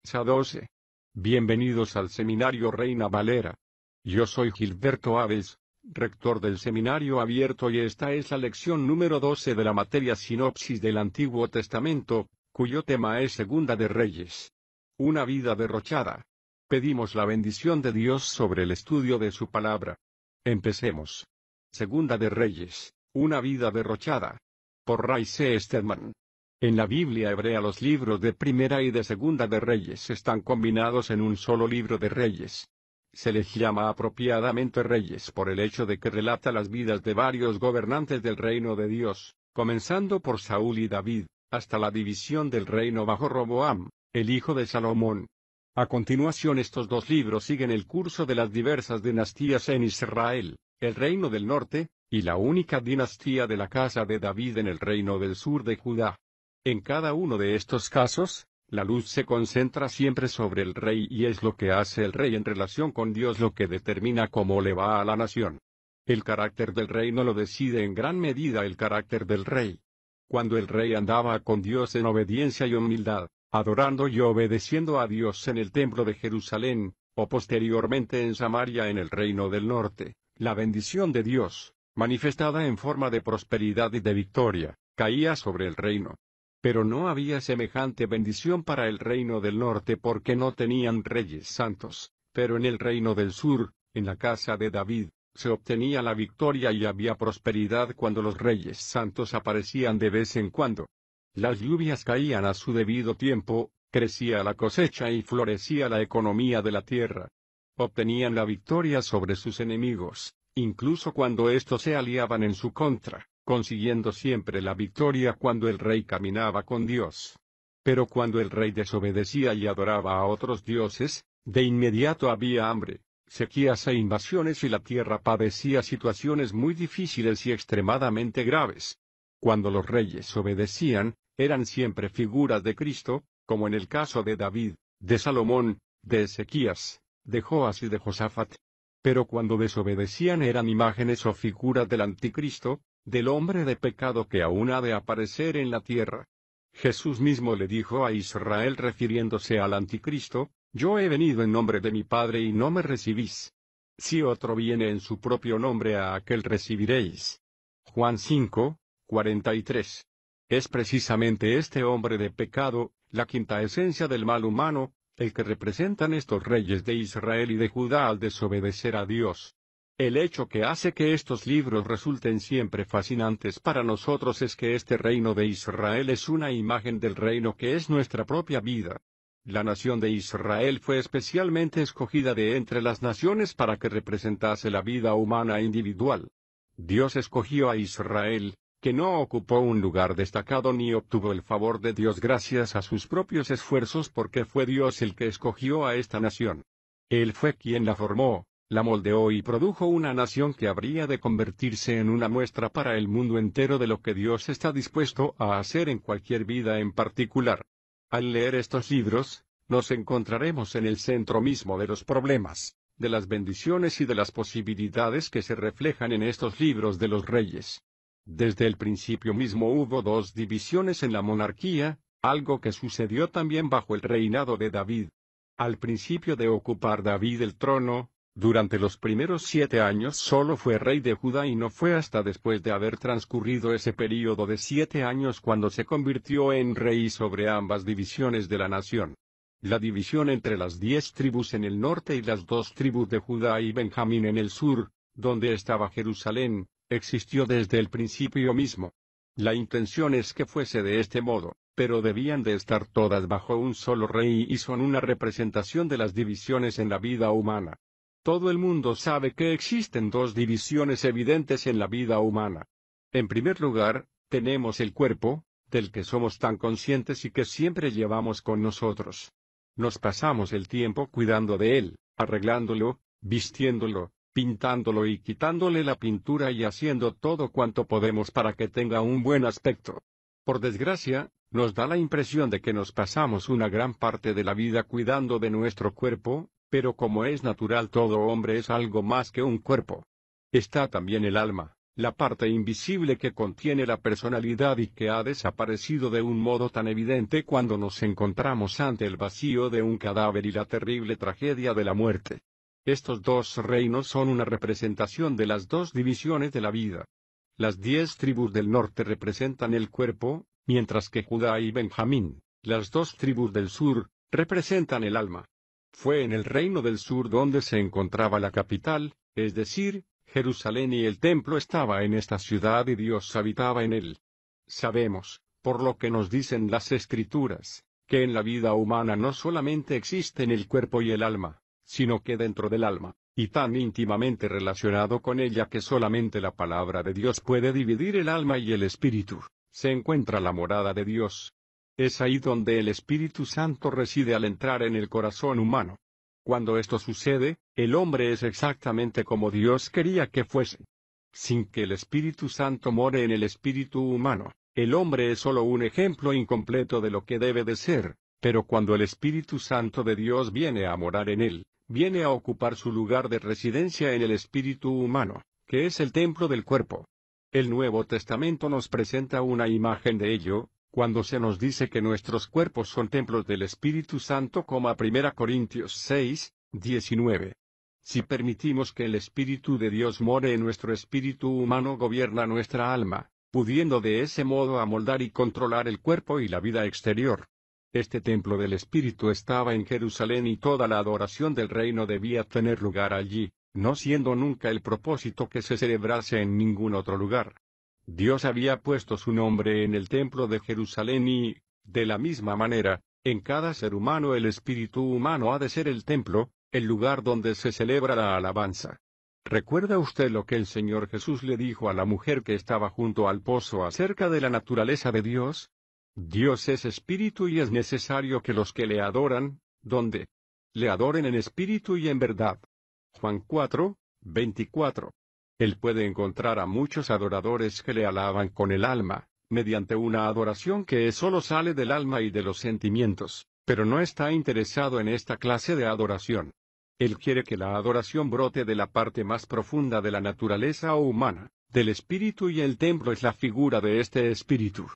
SA 12. Bienvenidos al Seminario Reina Valera. Yo soy Gilberto Aves, rector del Seminario Abierto, y esta es la lección número 12 de la materia Sinopsis del Antiguo Testamento, cuyo tema es Segunda de Reyes. Una vida derrochada. Pedimos la bendición de Dios sobre el estudio de su palabra. Empecemos. Segunda de Reyes, una vida derrochada. Por Ray C. Stedman. En la Biblia hebrea los libros de Primera y de Segunda de Reyes están combinados en un solo libro de Reyes. Se les llama apropiadamente Reyes por el hecho de que relata las vidas de varios gobernantes del reino de Dios, comenzando por Saúl y David, hasta la división del reino bajo Roboam, el hijo de Salomón. A continuación, estos dos libros siguen el curso de las diversas dinastías en Israel, el reino del norte, y la única dinastía de la casa de David en el reino del sur de Judá. En cada uno de estos casos, la luz se concentra siempre sobre el rey, y es lo que hace el rey en relación con Dios lo que determina cómo le va a la nación. El carácter del reino lo decide en gran medida el carácter del rey. Cuando el rey andaba con Dios en obediencia y humildad, adorando y obedeciendo a Dios en el templo de Jerusalén, o posteriormente en Samaria en el reino del norte, la bendición de Dios, manifestada en forma de prosperidad y de victoria, caía sobre el reino. Pero no había semejante bendición para el reino del norte porque no tenían reyes santos, pero en el reino del sur, en la casa de David, se obtenía la victoria y había prosperidad cuando los reyes santos aparecían de vez en cuando. Las lluvias caían a su debido tiempo, crecía la cosecha y florecía la economía de la tierra. Obtenían la victoria sobre sus enemigos, incluso cuando éstos se aliaban en su contra, consiguiendo siempre la victoria cuando el rey caminaba con Dios. Pero cuando el rey desobedecía y adoraba a otros dioses, de inmediato había hambre, sequías e invasiones y la tierra padecía situaciones muy difíciles y extremadamente graves. Cuando los reyes obedecían, eran siempre figuras de Cristo, como en el caso de David, de Salomón, de Ezequías, de Joas y de Josafat. Pero cuando desobedecían eran imágenes o figuras del anticristo, del hombre de pecado que aún ha de aparecer en la tierra. Jesús mismo le dijo a Israel refiriéndose al anticristo: «Yo he venido en nombre de mi Padre y no me recibís. Si otro viene en su propio nombre, a aquel recibiréis». Juan 5, 43. Es precisamente este hombre de pecado, la quinta esencia del mal humano, el que representan estos reyes de Israel y de Judá al desobedecer a Dios. El hecho que hace que estos libros resulten siempre fascinantes para nosotros es que este reino de Israel es una imagen del reino que es nuestra propia vida. La nación de Israel fue especialmente escogida de entre las naciones para que representase la vida humana individual. Dios escogió a Israel, que no ocupó un lugar destacado ni obtuvo el favor de Dios gracias a sus propios esfuerzos, porque fue Dios el que escogió a esta nación. Él fue quien la formó, la moldeó y produjo una nación que habría de convertirse en una muestra para el mundo entero de lo que Dios está dispuesto a hacer en cualquier vida en particular. Al leer estos libros, nos encontraremos en el centro mismo de los problemas, de las bendiciones y de las posibilidades que se reflejan en estos libros de los reyes. Desde el principio mismo hubo dos divisiones en la monarquía, algo que sucedió también bajo el reinado de David. Al principio de ocupar David el trono, durante los primeros 7 años solo fue rey de Judá, y no fue hasta después de haber transcurrido ese período de 7 años cuando se convirtió en rey sobre ambas divisiones de la nación. La división entre las 10 tribus en el norte y las 2 tribus de Judá y Benjamín en el sur, donde estaba Jerusalén, existió desde el principio mismo. La intención es que fuese de este modo, pero debían de estar todas bajo un solo rey y son una representación de las divisiones en la vida humana. Todo el mundo sabe que existen dos divisiones evidentes en la vida humana. En primer lugar, tenemos el cuerpo, del que somos tan conscientes y que siempre llevamos con nosotros. Nos pasamos el tiempo cuidando de él, arreglándolo, vistiéndolo, pintándolo y quitándole la pintura y haciendo todo cuanto podemos para que tenga un buen aspecto. Por desgracia, nos da la impresión de que nos pasamos una gran parte de la vida cuidando de nuestro cuerpo, pero como es natural, todo hombre es algo más que un cuerpo. Está también el alma, la parte invisible que contiene la personalidad y que ha desaparecido de un modo tan evidente cuando nos encontramos ante el vacío de un cadáver y la terrible tragedia de la muerte. Estos dos reinos son una representación de las dos divisiones de la vida. Las 10 tribus del norte representan el cuerpo, mientras que Judá y Benjamín, las 2 tribus del sur, representan el alma. Fue en el reino del sur donde se encontraba la capital, es decir, Jerusalén, y el templo estaba en esta ciudad y Dios habitaba en él. Sabemos, por lo que nos dicen las Escrituras, que en la vida humana no solamente existen el cuerpo y el alma, sino que dentro del alma, y tan íntimamente relacionado con ella que solamente la palabra de Dios puede dividir el alma y el espíritu, se encuentra la morada de Dios. Es ahí donde el Espíritu Santo reside al entrar en el corazón humano. Cuando esto sucede, el hombre es exactamente como Dios quería que fuese. Sin que el Espíritu Santo more en el espíritu humano, el hombre es solo un ejemplo incompleto de lo que debe de ser, pero cuando el Espíritu Santo de Dios viene a morar en él, viene a ocupar su lugar de residencia en el espíritu humano, que es el templo del cuerpo. El Nuevo Testamento nos presenta una imagen de ello, cuando se nos dice que nuestros cuerpos son templos del Espíritu Santo, como a 1 Corintios 6, 19. Si permitimos que el Espíritu de Dios more en nuestro espíritu humano, gobierna nuestra alma, pudiendo de ese modo amoldar y controlar el cuerpo y la vida exterior. Este templo del Espíritu estaba en Jerusalén y toda la adoración del reino debía tener lugar allí, no siendo nunca el propósito que se celebrase en ningún otro lugar. Dios había puesto su nombre en el templo de Jerusalén y, de la misma manera, en cada ser humano el espíritu humano ha de ser el templo, el lugar donde se celebra la alabanza. ¿Recuerda usted lo que el Señor Jesús le dijo a la mujer que estaba junto al pozo acerca de la naturaleza de Dios? Dios es espíritu y es necesario que los que le adoran, ¿dónde? Le adoren en espíritu y en verdad. Juan 4, 24. Él puede encontrar a muchos adoradores que le alaban con el alma, mediante una adoración que solo sale del alma y de los sentimientos, pero no está interesado en esta clase de adoración. Él quiere que la adoración brote de la parte más profunda de la naturaleza humana, del espíritu, y el templo es la figura de este espíritu.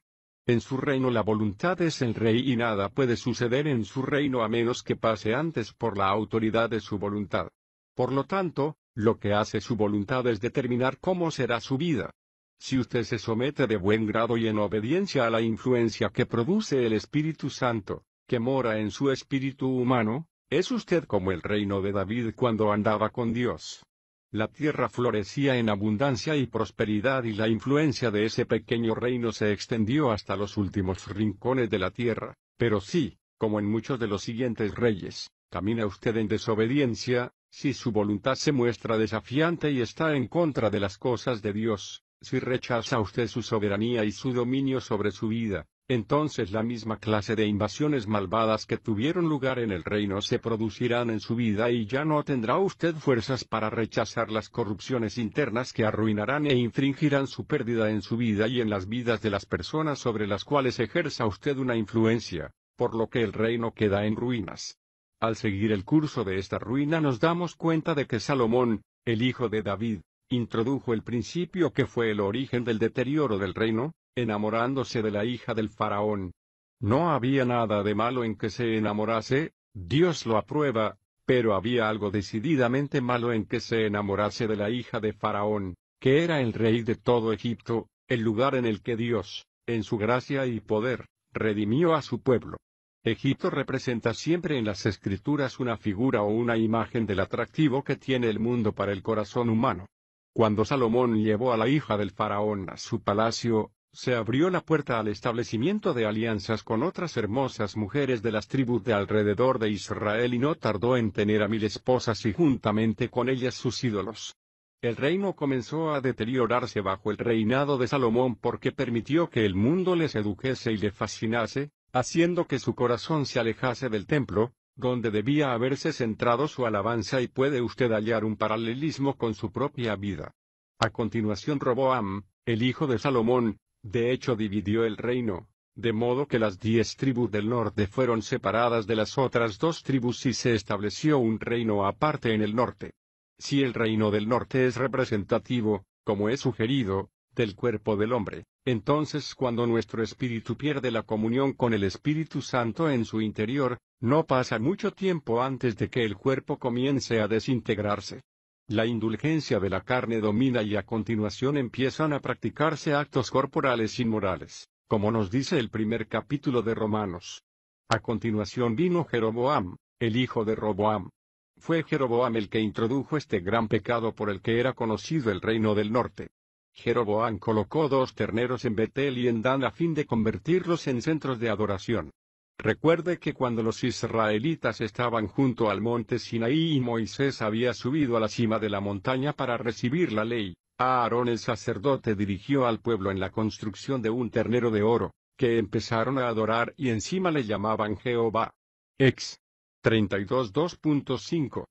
En su reino la voluntad es el rey y nada puede suceder en su reino a menos que pase antes por la autoridad de su voluntad. Por lo tanto, lo que hace su voluntad es determinar cómo será su vida. Si usted se somete de buen grado y en obediencia a la influencia que produce el Espíritu Santo, que mora en su espíritu humano, es usted como el reino de David cuando andaba con Dios. La tierra florecía en abundancia y prosperidad y la influencia de ese pequeño reino se extendió hasta los últimos rincones de la tierra, pero sí, como en muchos de los siguientes reyes, camina usted en desobediencia. Si su voluntad se muestra desafiante y está en contra de las cosas de Dios, si rechaza usted su soberanía y su dominio sobre su vida, entonces la misma clase de invasiones malvadas que tuvieron lugar en el reino se producirán en su vida y ya no tendrá usted fuerzas para rechazar las corrupciones internas que arruinarán e infringirán su pérdida en su vida y en las vidas de las personas sobre las cuales ejerza usted una influencia, por lo que el reino queda en ruinas. Al seguir el curso de esta ruina nos damos cuenta de que Salomón, el hijo de David, introdujo el principio que fue el origen del deterioro del reino, enamorándose de la hija del faraón. No había nada de malo en que se enamorase, Dios lo aprueba, pero había algo decididamente malo en que se enamorase de la hija de faraón, que era el rey de todo Egipto, el lugar en el que Dios, en su gracia y poder, redimió a su pueblo. Egipto representa siempre en las Escrituras una figura o una imagen del atractivo que tiene el mundo para el corazón humano. Cuando Salomón llevó a la hija del faraón a su palacio, se abrió la puerta al establecimiento de alianzas con otras hermosas mujeres de las tribus de alrededor de Israel y no tardó en tener a 1000 esposas y juntamente con ellas sus ídolos. El reino comenzó a deteriorarse bajo el reinado de Salomón porque permitió que el mundo le sedujese y le fascinase, haciendo que su corazón se alejase del templo, donde debía haberse centrado su alabanza, y puede usted hallar un paralelismo con su propia vida. A continuación Roboam, el hijo de Salomón, de hecho dividió el reino, de modo que las 10 tribus del norte fueron separadas de las otras 2 tribus y se estableció un reino aparte en el norte. Si el reino del norte es representativo, como he sugerido, del cuerpo del hombre. Entonces, cuando nuestro espíritu pierde la comunión con el Espíritu Santo en su interior, no pasa mucho tiempo antes de que el cuerpo comience a desintegrarse. La indulgencia de la carne domina y a continuación empiezan a practicarse actos corporales inmorales, como nos dice el primer capítulo de Romanos. A continuación vino Jeroboam, el hijo de Roboam. Fue Jeroboam el que introdujo este gran pecado por el que era conocido el reino del norte. Jeroboam colocó 2 terneros en Betel y en Dan a fin de convertirlos en centros de adoración. Recuerde que cuando los israelitas estaban junto al monte Sinaí y Moisés había subido a la cima de la montaña para recibir la ley, Aarón el sacerdote dirigió al pueblo en la construcción de un ternero de oro, que empezaron a adorar y encima le llamaban Jehová. Ex. 32:2.5.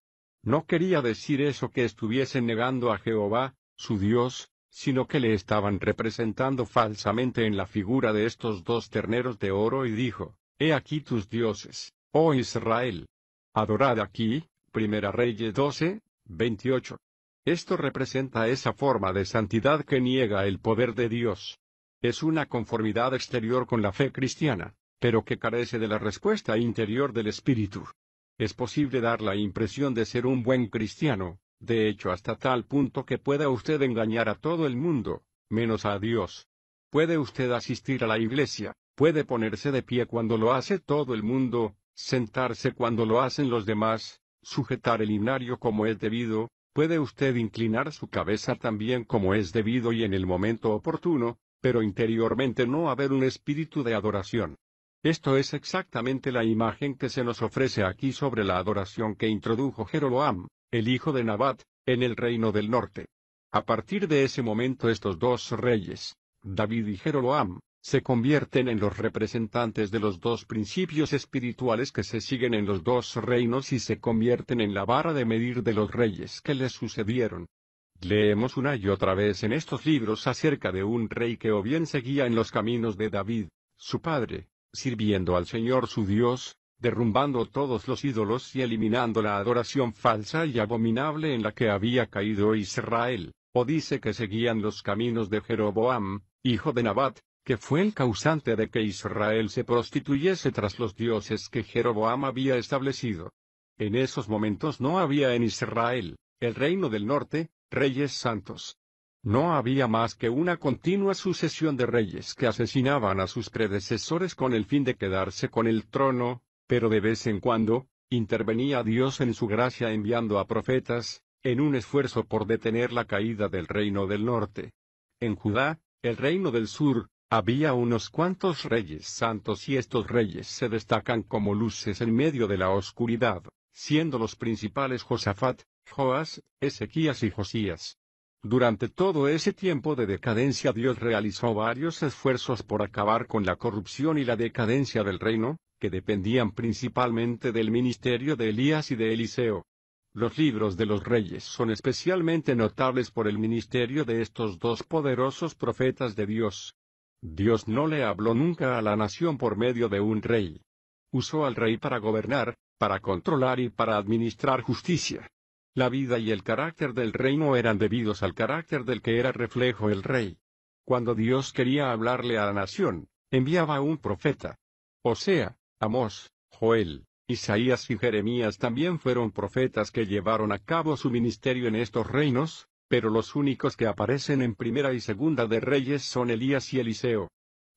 No quería decir eso que estuviesen negando a Jehová, su Dios, sino que le estaban representando falsamente en la figura de estos 2 terneros de oro y dijo: He aquí tus dioses, oh Israel. Adorad aquí. Primera Reyes 12:28. Esto representa esa forma de santidad que niega el poder de Dios. Es una conformidad exterior con la fe cristiana, pero que carece de la respuesta interior del Espíritu. Es posible dar la impresión de ser un buen cristiano, de hecho hasta tal punto que pueda usted engañar a todo el mundo, menos a Dios. Puede usted asistir a la iglesia, puede ponerse de pie cuando lo hace todo el mundo, sentarse cuando lo hacen los demás, sujetar el himnario como es debido, puede usted inclinar su cabeza también como es debido y en el momento oportuno, pero interiormente no haber un espíritu de adoración. Esto es exactamente la imagen que se nos ofrece aquí sobre la adoración que introdujo Jeroboam, el hijo de Nabat, en el reino del norte. A partir de ese momento estos 2 reyes, David y Jeroboam, se convierten en los representantes de los 2 principios espirituales que se siguen en los 2 reinos y se convierten en la vara de medir de los reyes que les sucedieron. Leemos una y otra vez en estos libros acerca de un rey que o bien seguía en los caminos de David, su padre, sirviendo al Señor su Dios, derrumbando todos los ídolos y eliminando la adoración falsa y abominable en la que había caído Israel, o dice que seguían los caminos de Jeroboam, hijo de Nabat, que fue el causante de que Israel se prostituyese tras los dioses que Jeroboam había establecido. En esos momentos no había en Israel, el reino del norte, reyes santos. No había más que una continua sucesión de reyes que asesinaban a sus predecesores con el fin de quedarse con el trono, pero de vez en cuando, intervenía Dios en su gracia enviando a profetas, en un esfuerzo por detener la caída del reino del norte. En Judá, el reino del sur, había unos cuantos reyes santos y estos reyes se destacan como luces en medio de la oscuridad, siendo los principales Josafat, Joas, Ezequías y Josías. Durante todo ese tiempo de decadencia Dios realizó varios esfuerzos por acabar con la corrupción y la decadencia del reino, que dependían principalmente del ministerio de Elías y de Eliseo. Los libros de los reyes son especialmente notables por el ministerio de estos 2 poderosos profetas de Dios. Dios no le habló nunca a la nación por medio de un rey. Usó al rey para gobernar, para controlar y para administrar justicia. La vida y el carácter del reino eran debidos al carácter del que era reflejo el rey. Cuando Dios quería hablarle a la nación, enviaba a un profeta. Osea, Amós, Joel, Isaías y Jeremías también fueron profetas que llevaron a cabo su ministerio en estos reinos, pero los únicos que aparecen en Primera y Segunda de Reyes son Elías y Eliseo.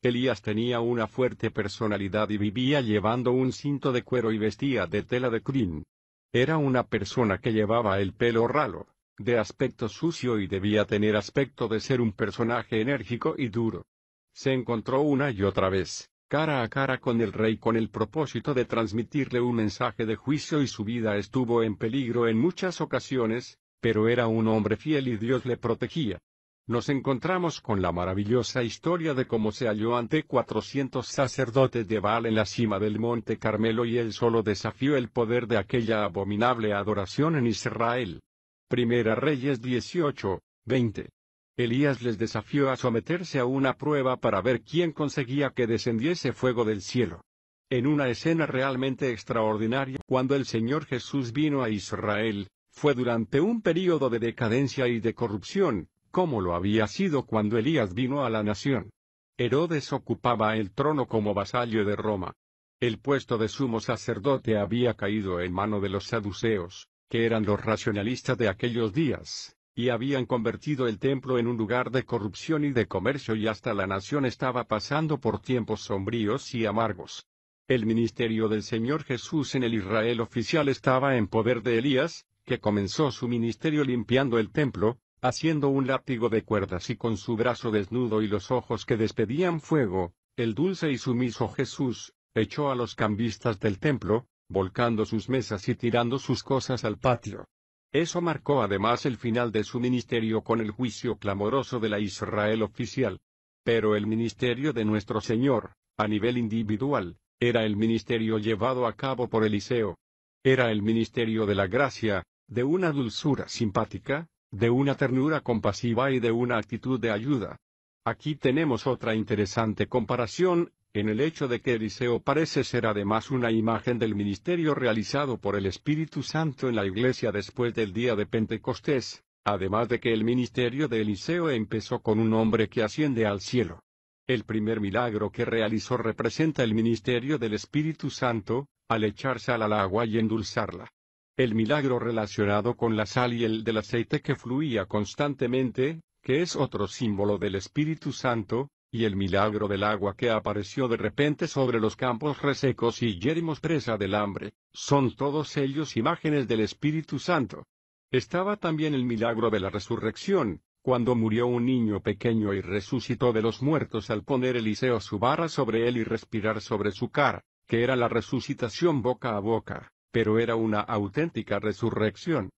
Elías tenía una fuerte personalidad y vivía llevando un cinto de cuero y vestía de tela de crin. Era una persona que llevaba el pelo ralo, de aspecto sucio y debía tener aspecto de ser un personaje enérgico y duro. Se encontró una y otra vez, cara a cara con el rey con el propósito de transmitirle un mensaje de juicio y su vida estuvo en peligro en muchas ocasiones, pero era un hombre fiel y Dios le protegía. Nos encontramos con la maravillosa historia de cómo se halló ante 400 sacerdotes de Baal en la cima del monte Carmelo y él solo desafió el poder de aquella abominable adoración en Israel. Primera Reyes 18:20. Elías les desafió a someterse a una prueba para ver quién conseguía que descendiese fuego del cielo. En una escena realmente extraordinaria, cuando el Señor Jesús vino a Israel, fue durante un período de decadencia y de corrupción, como lo había sido cuando Elías vino a la nación. Herodes ocupaba el trono como vasallo de Roma. El puesto de sumo sacerdote había caído en mano de los saduceos, que eran los racionalistas de aquellos días, y habían convertido el templo en un lugar de corrupción y de comercio, y hasta la nación estaba pasando por tiempos sombríos y amargos. El ministerio del Señor Jesús en el Israel oficial estaba en poder de Elías, que comenzó su ministerio limpiando el templo, haciendo un látigo de cuerdas y con su brazo desnudo y los ojos que despedían fuego. El dulce y sumiso Jesús echó a los cambistas del templo, volcando sus mesas y tirando sus cosas al patio. Eso marcó además el final de su ministerio con el juicio clamoroso de la Israel oficial. Pero el ministerio de nuestro Señor, a nivel individual, era el ministerio llevado a cabo por Eliseo. Era el ministerio de la gracia, de una dulzura simpática, de una ternura compasiva y de una actitud de ayuda. Aquí tenemos otra interesante comparación, en el hecho de que Eliseo parece ser además una imagen del ministerio realizado por el Espíritu Santo en la iglesia después del día de Pentecostés, además de que el ministerio de Eliseo empezó con un hombre que asciende al cielo. El primer milagro que realizó representa el ministerio del Espíritu Santo, al echar sal al agua y endulzarla. El milagro relacionado con la sal y el del aceite que fluía constantemente, que es otro símbolo del Espíritu Santo, y el milagro del agua que apareció de repente sobre los campos resecos y yermos presa del hambre, son todos ellos imágenes del Espíritu Santo. Estaba también el milagro de la resurrección, cuando murió un niño pequeño y resucitó de los muertos al poner Eliseo su vara sobre él y respirar sobre su cara, que era la resucitación boca a boca, pero era una auténtica resurrección.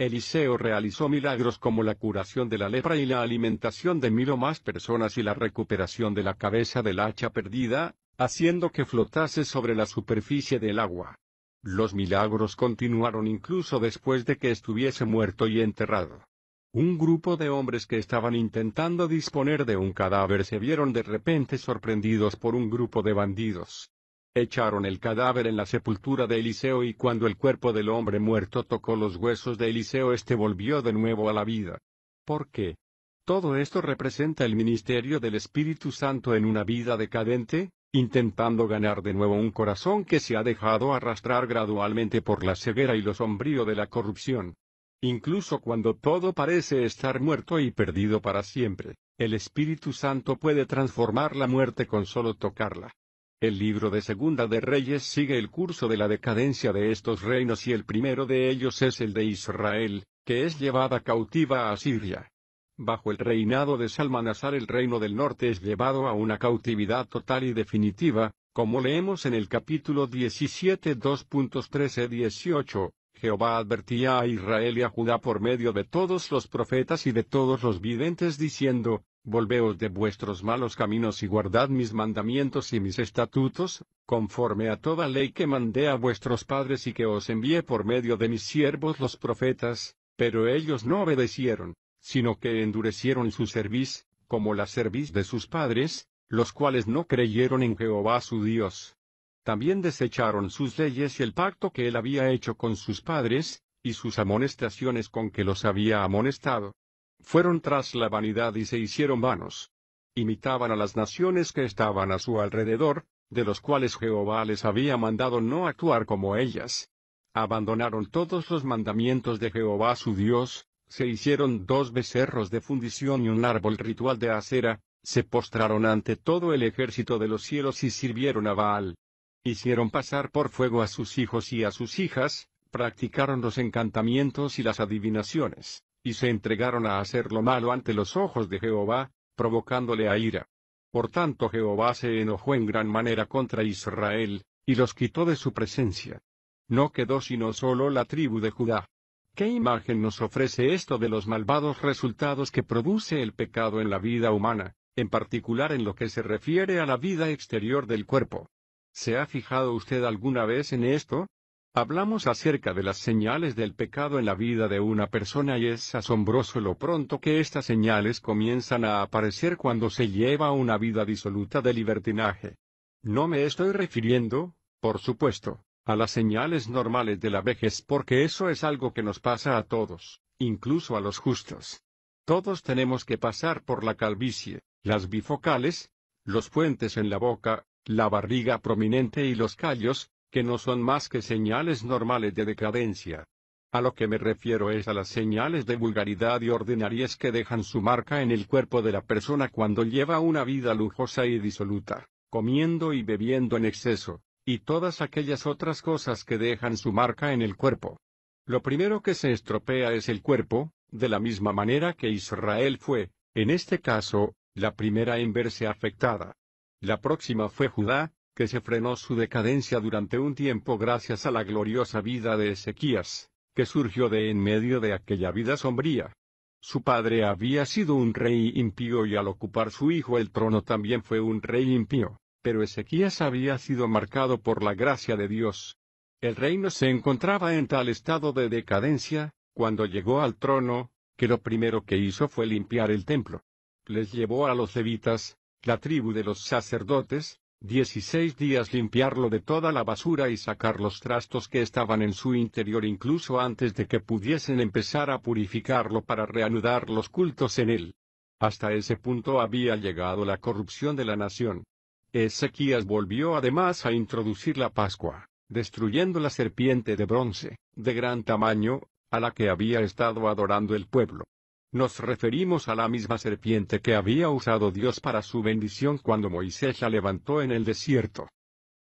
Eliseo realizó milagros como la curación de la lepra y la alimentación de 1000 o más personas y la recuperación de la cabeza del hacha perdida, haciendo que flotase sobre la superficie del agua. Los milagros continuaron incluso después de que estuviese muerto y enterrado. Un grupo de hombres que estaban intentando disponer de un cadáver se vieron de repente sorprendidos por un grupo de bandidos. Echaron el cadáver en la sepultura de Eliseo y cuando el cuerpo del hombre muerto tocó los huesos de Eliseo, éste volvió de nuevo a la vida. ¿Por qué? Todo esto representa el ministerio del Espíritu Santo en una vida decadente, intentando ganar de nuevo un corazón que se ha dejado arrastrar gradualmente por la ceguera y lo sombrío de la corrupción. Incluso cuando todo parece estar muerto y perdido para siempre, el Espíritu Santo puede transformar la muerte con solo tocarla. El libro de Segunda de Reyes sigue el curso de la decadencia de estos reinos y el primero de ellos es el de Israel, que es llevada cautiva a Asiria. Bajo el reinado de Salmanasar el reino del norte es llevado a una cautividad total y definitiva, como leemos en el capítulo 17 2.13-18. Jehová advertía a Israel y a Judá por medio de todos los profetas y de todos los videntes diciendo: Volveos de vuestros malos caminos y guardad mis mandamientos y mis estatutos, conforme a toda ley que mandé a vuestros padres y que os envié por medio de mis siervos los profetas, pero ellos no obedecieron, sino que endurecieron su cerviz, como la cerviz de sus padres, los cuales no creyeron en Jehová su Dios. También desecharon sus leyes y el pacto que él había hecho con sus padres, y sus amonestaciones con que los había amonestado. Fueron tras la vanidad y se hicieron vanos. Imitaban a las naciones que estaban a su alrededor, de los cuales Jehová les había mandado no actuar como ellas. Abandonaron todos los mandamientos de Jehová su Dios, se hicieron 2 becerros de fundición y un árbol ritual de acera, se postraron ante todo el ejército de los cielos y sirvieron a Baal. Hicieron pasar por fuego a sus hijos y a sus hijas, practicaron los encantamientos y las adivinaciones, y se entregaron a hacer lo malo ante los ojos de Jehová, provocándole a ira. Por tanto Jehová se enojó en gran manera contra Israel, y los quitó de su presencia. No quedó sino solo la tribu de Judá. ¿Qué imagen nos ofrece esto de los malvados resultados que produce el pecado en la vida humana, en particular en lo que se refiere a la vida exterior del cuerpo? ¿Se ha fijado usted alguna vez en esto? Hablamos acerca de las señales del pecado en la vida de una persona y es asombroso lo pronto que estas señales comienzan a aparecer cuando se lleva una vida disoluta de libertinaje. No me estoy refiriendo, por supuesto, a las señales normales de la vejez porque eso es algo que nos pasa a todos, incluso a los justos. Todos tenemos que pasar por la calvicie, las bifocales, los puentes en la boca, la barriga prominente y los callos, que no son más que señales normales de decadencia. A lo que me refiero es a las señales de vulgaridad y ordinariez que dejan su marca en el cuerpo de la persona cuando lleva una vida lujosa y disoluta, comiendo y bebiendo en exceso, y todas aquellas otras cosas que dejan su marca en el cuerpo. Lo primero que se estropea es el cuerpo, de la misma manera que Israel fue, en este caso, la primera en verse afectada. La próxima fue Judá, que se frenó su decadencia durante un tiempo gracias a la gloriosa vida de Ezequías, que surgió de en medio de aquella vida sombría. Su padre había sido un rey impío y al ocupar su hijo el trono también fue un rey impío, pero Ezequías había sido marcado por la gracia de Dios. El reino se encontraba en tal estado de decadencia, cuando llegó al trono, que lo primero que hizo fue limpiar el templo. Les llevó a los levitas, la tribu de los sacerdotes, 16 días limpiarlo de toda la basura y sacar los trastos que estaban en su interior incluso antes de que pudiesen empezar a purificarlo para reanudar los cultos en él. Hasta ese punto había llegado la corrupción de la nación. Ezequías volvió además a introducir la Pascua, destruyendo la serpiente de bronce, de gran tamaño, a la que había estado adorando el pueblo. Nos referimos a la misma serpiente que había usado Dios para su bendición cuando Moisés la levantó en el desierto.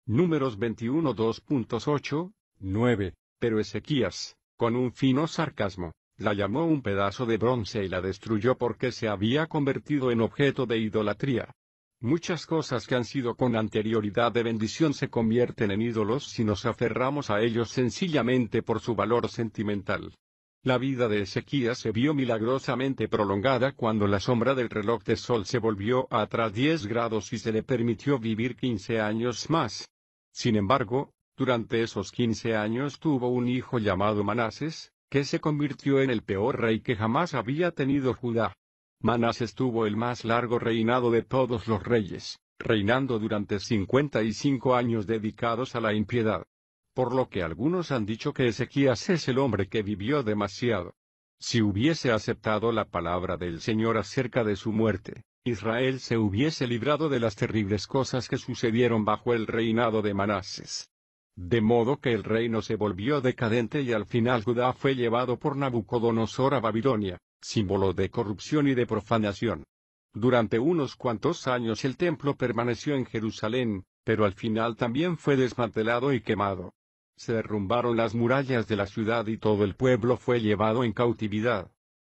Números 21 2.8, 9, pero Ezequías, con un fino sarcasmo, la llamó un pedazo de bronce y la destruyó porque se había convertido en objeto de idolatría. Muchas cosas que han sido con anterioridad de bendición se convierten en ídolos si nos aferramos a ellos sencillamente por su valor sentimental. La vida de Ezequías se vio milagrosamente prolongada cuando la sombra del reloj de sol se volvió a atrás 10 grados y se le permitió vivir 15 años más. Sin embargo, durante esos 15 años tuvo un hijo llamado Manases, que se convirtió en el peor rey que jamás había tenido Judá. Manases tuvo el más largo reinado de todos los reyes, reinando durante 55 años dedicados a la impiedad. Por lo que algunos han dicho que Ezequías es el hombre que vivió demasiado. Si hubiese aceptado la palabra del Señor acerca de su muerte, Israel se hubiese librado de las terribles cosas que sucedieron bajo el reinado de Manases. De modo que el reino se volvió decadente y al final Judá fue llevado por Nabucodonosor a Babilonia, símbolo de corrupción y de profanación. Durante unos cuantos años el templo permaneció en Jerusalén, pero al final también fue desmantelado y quemado. Se derrumbaron las murallas de la ciudad y todo el pueblo fue llevado en cautividad.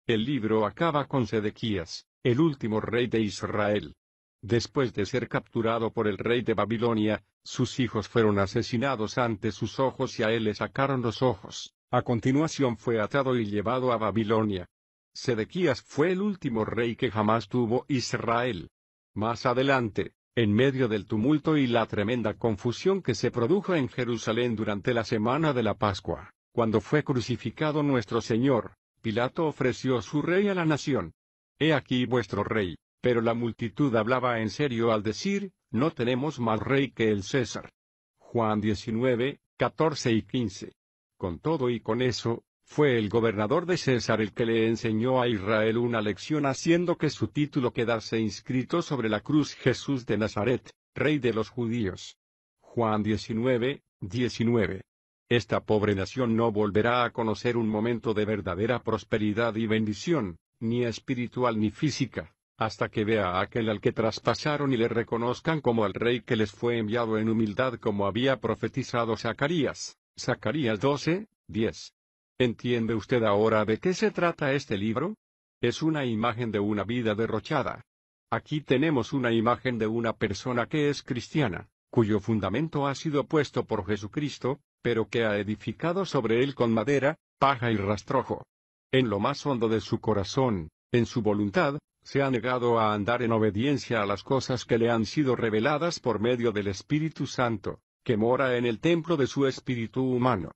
El libro acaba con Sedequías, el último rey de Israel. Después de ser capturado por el rey de Babilonia, sus hijos fueron asesinados ante sus ojos y a él le sacaron los ojos. A continuación fue atado y llevado a Babilonia. Sedequías fue el último rey que jamás tuvo Israel. Más adelante, en medio del tumulto y la tremenda confusión que se produjo en Jerusalén durante la semana de la Pascua, cuando fue crucificado nuestro Señor, Pilato ofreció su rey a la nación. He aquí vuestro rey, pero la multitud hablaba en serio al decir, no tenemos más rey que el César. Juan 19, 14 y 15. Con todo y con eso, fue el gobernador de César el que le enseñó a Israel una lección haciendo que su título quedase inscrito sobre la cruz Jesús de Nazaret, Rey de los Judíos. Juan 19, 19. Esta pobre nación no volverá a conocer un momento de verdadera prosperidad y bendición, ni espiritual ni física, hasta que vea a aquel al que traspasaron y le reconozcan como al Rey que les fue enviado en humildad como había profetizado Zacarías. Zacarías 12, 10. ¿Entiende usted ahora de qué se trata este libro? Es una imagen de una vida derrochada. Aquí tenemos una imagen de una persona que es cristiana, cuyo fundamento ha sido puesto por Jesucristo, pero que ha edificado sobre él con madera, paja y rastrojo. En lo más hondo de su corazón, en su voluntad, se ha negado a andar en obediencia a las cosas que le han sido reveladas por medio del Espíritu Santo, que mora en el templo de su espíritu humano.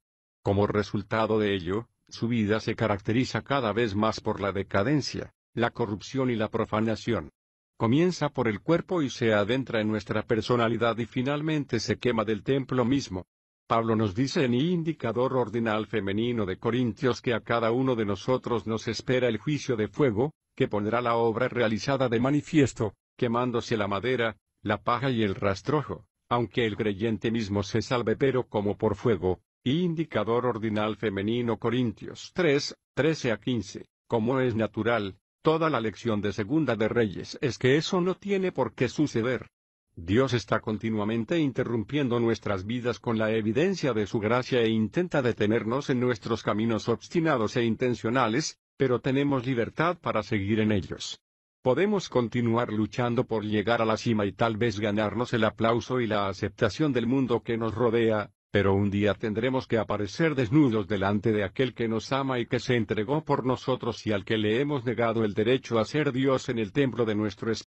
Como resultado de ello, su vida se caracteriza cada vez más por la decadencia, la corrupción y la profanación. Comienza por el cuerpo y se adentra en nuestra personalidad y finalmente se quema del templo mismo. Pablo nos dice en Indicador Ordinal Femenino de Corintios que a cada uno de nosotros nos espera el juicio de fuego, que pondrá la obra realizada de manifiesto, quemándose la madera, la paja y el rastrojo, aunque el creyente mismo se salve pero como por fuego. Indicador ordinal femenino Corintios 3, 13-15, como es natural, toda la lección de Segunda de Reyes es que eso no tiene por qué suceder. Dios está continuamente interrumpiendo nuestras vidas con la evidencia de su gracia e intenta detenernos en nuestros caminos obstinados e intencionales, pero tenemos libertad para seguir en ellos. Podemos continuar luchando por llegar a la cima y tal vez ganarnos el aplauso y la aceptación del mundo que nos rodea, pero un día tendremos que aparecer desnudos delante de aquel que nos ama y que se entregó por nosotros y al que le hemos negado el derecho a ser Dios en el templo de nuestro espíritu.